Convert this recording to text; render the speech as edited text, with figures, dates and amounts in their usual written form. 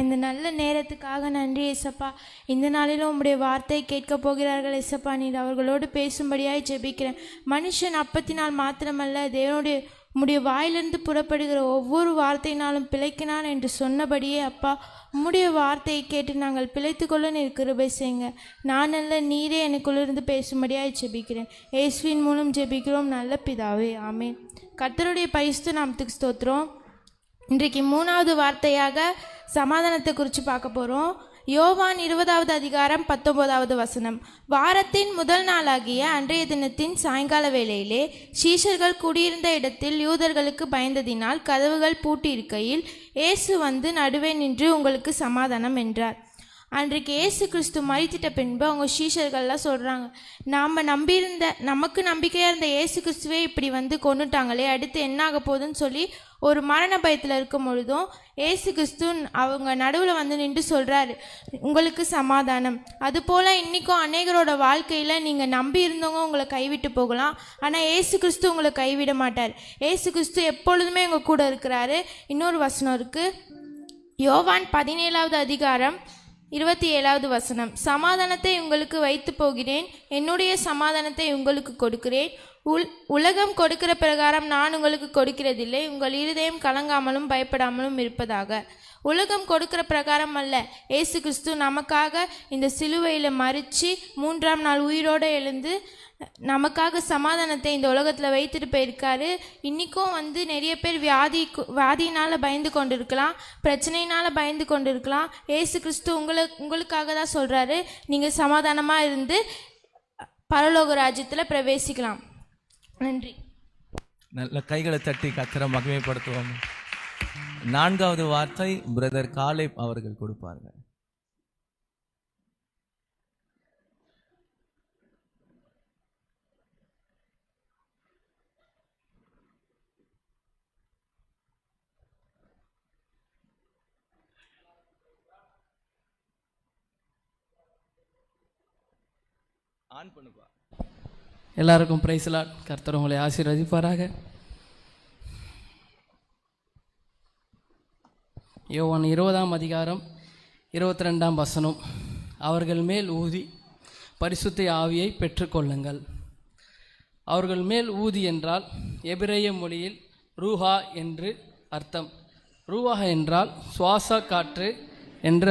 இந்த நல்ல நேரத்துக்காக நன்றி ஏசப்பா. இந்த நாளிலும் உம்முடைய வார்த்தை கேட்க போகிறார்கள் ஏசப்பா. நீர் அவர்களோடு பேசும்படியாய் ஜெபிக்கிறேன். மனுஷன் அப்பத்தினால் மாத்திரமல்ல, தேவனுடைய உம்முடைய வாயிலிருந்து புறப்படுகிற ஒவ்வொரு வார்த்தையினாலும் பிழைக்கினான் என்று சொன்னபடியே அப்பா, உம்முடைய வார்த்தையை கேட்டு நாங்கள் பிழைத்துக்கொள்ள நீர் கிருபை செய்யுங்க. நான் அல்ல, நீரே எனக்குள்ளிருந்து பேசும்படியாய் ஜெபிக்கிறேன். இயேசுவின் மூலம் ஜெபிக்கிறோம் நல்ல பிதாவே, ஆமென். கர்த்தருடைய பரிசுத்த நாமத்துக்கு ஸ்தோத்திரம். இன்றைக்கு 3வது வார்த்தையாக சமாதானத்தை குறித்து பார்க்க போகிறோம். யோவான் 20வது அதிகாரம் 19வது வசனம். வாரத்தின் முதல் நாளாகிய அன்றைய தினத்தின் சாயங்கால வேளையிலே சீஷர்கள் குடியிருந்த இடத்தில் யூதர்களுக்கு பயந்ததினால் கதவுகள் பூட்டியிருக்கையில் இயேசு வந்து நடுவே நின்று உங்களுக்கு சமாதானம் என்றார். அன்றைக்கு இயேசு கிறிஸ்து மரித்திட்ட பின்பு அவங்க சீஷர்கள்லாம் சொல்கிறாங்க, நமக்கு நம்பிக்கையாக இருந்த இயேசு கிறிஸ்துவே இப்படி வந்து கொண்டுட்டாங்களே, அடுத்து என்ன ஆக போகுதுன்னு சொல்லி ஒரு மரண பயத்தில் இருக்கும் பொழுதும் இயேசு கிறிஸ்து அவங்க நடுவில் வந்து நின்று சொல்கிறாரு, உங்களுக்கு சமாதானம். அதுபோல் இன்றைக்கும் அநேகரோட வாழ்க்கையில் நீங்கள் நம்பி இருந்தவங்க உங்களை கைவிட்டு போகலாம், ஆனால் இயேசு கிறிஸ்து உங்களை கைவிட மாட்டார். இயேசு கிறிஸ்து எப்பொழுதுமே உங்கள் கூட இருக்கிறாரு. இன்னொரு வசனம் இருக்குது, யோவான் 17வது அதிகாரம் 27வது வசனம். சமாதானத்தை உங்களுக்கு வைத்து போகிறேன், என்னுடைய சமாதானத்தை உங்களுக்கு கொடுக்கிறேன். உலகம் கொடுக்கிற பிரகாரம் நான் உங்களுக்கு கொடுக்கிறதில்லை. உங்கள் இருதயம் கலங்காமலும் பயப்படாமலும் இருப்பதாக. உலகம் கொடுக்கிற பிரகாரம் அல்ல, இயேசு கிறிஸ்து நமக்காக இந்த சிலுவையில் மரித்து 3ஆம் நாள் உயிரோடு எழுந்து நமக்காக சமாதானத்தை இந்த உலகத்தில் வைத்துட்டு போயிருக்காரு. இன்றைக்கும் வந்து நிறைய பேர் வியாதியினால் பயந்து கொண்டு இருக்கலாம், பிரச்சனையினால் பயந்து கொண்டு இருக்கலாம். இயேசு கிறிஸ்து உங்களுக்காக தான் சொல்கிறாரு, நீங்கள் சமாதானமாக இருந்து பரலோக ராஜ்யத்தில் பிரவேசிக்கலாம். நன்றி. நல்ல கைகளை தட்டி கர்த்தரை மகிமைப்படுத்துவோம். 4வது வார்த்தை பிரதர் காலேப் அவர்கள் கொடுப்பார்கள். ஆன் பண்ணுப்பா. எல்லாருக்கும் பிரைஸ் லார்ட். கர்த்தர் உங்களை ஆசீர்வதிப்பாராக. யோவான் 20ஆம் அதிகாரம் 22ஆம் வசனம். அவர்கள் மேல் ஊதி பரிசுத்த ஆவியை பெற்றுக்கொள்ளுங்கள். அவர்கள் மேல் ஊதி என்றால் எபிரேய மொழியில் ரூஹா என்று அர்த்தம். ரூஹா என்றால் சுவாச காற்று என்று